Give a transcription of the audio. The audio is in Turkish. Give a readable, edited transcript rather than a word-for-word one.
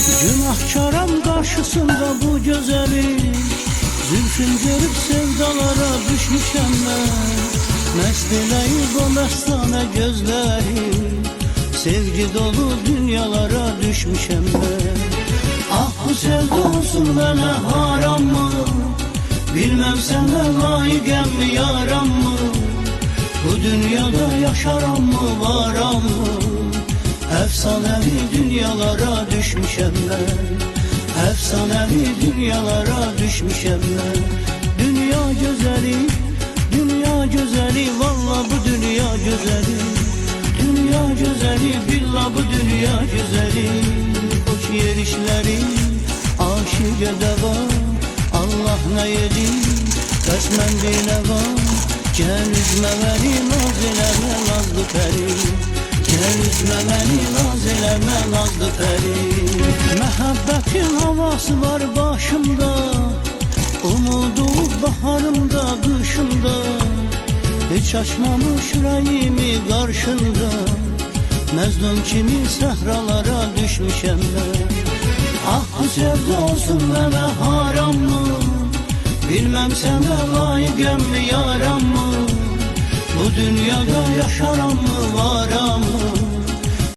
Günahkaram karşısında bu güzeli, zülfün görüp sevdalara düşmüşem ben. Mest eləyib o məstane gözləri, sevgi dolu dünyalara düşmüşem ben. Ah bu sevda olsun mənə haram mı? Bilmem sənə layiqəm mi yaram mı? Bu dünyada yaşaram mı varam mı? Efsanevi dünyalara düşmüşem ben. Efsanevi dünyalara düşmüşem ben. Dünya güzeli, dünya güzeli, valla bu dünya güzeli. Dünya güzeli, billah bu dünya güzeli. Hoş yerişleri, aşık edeva, Allah ne yedi, resmen dineva. Gel üzme beni, naz eleme nazlı peri. Gel üzme beni, naz eleme nazlı peri. Məhəbbətin havası var başımda, umudu baharımda, qışımda. Hiç açmamış yüreğimi karşında, Məzlum kimi səhralara düşmüşəm ben. Ah bu sevda olsun mənə haram mı? Bilmem sənə layiqəm mi yaram mı? Bu dünyada yaşaram mı varam mı?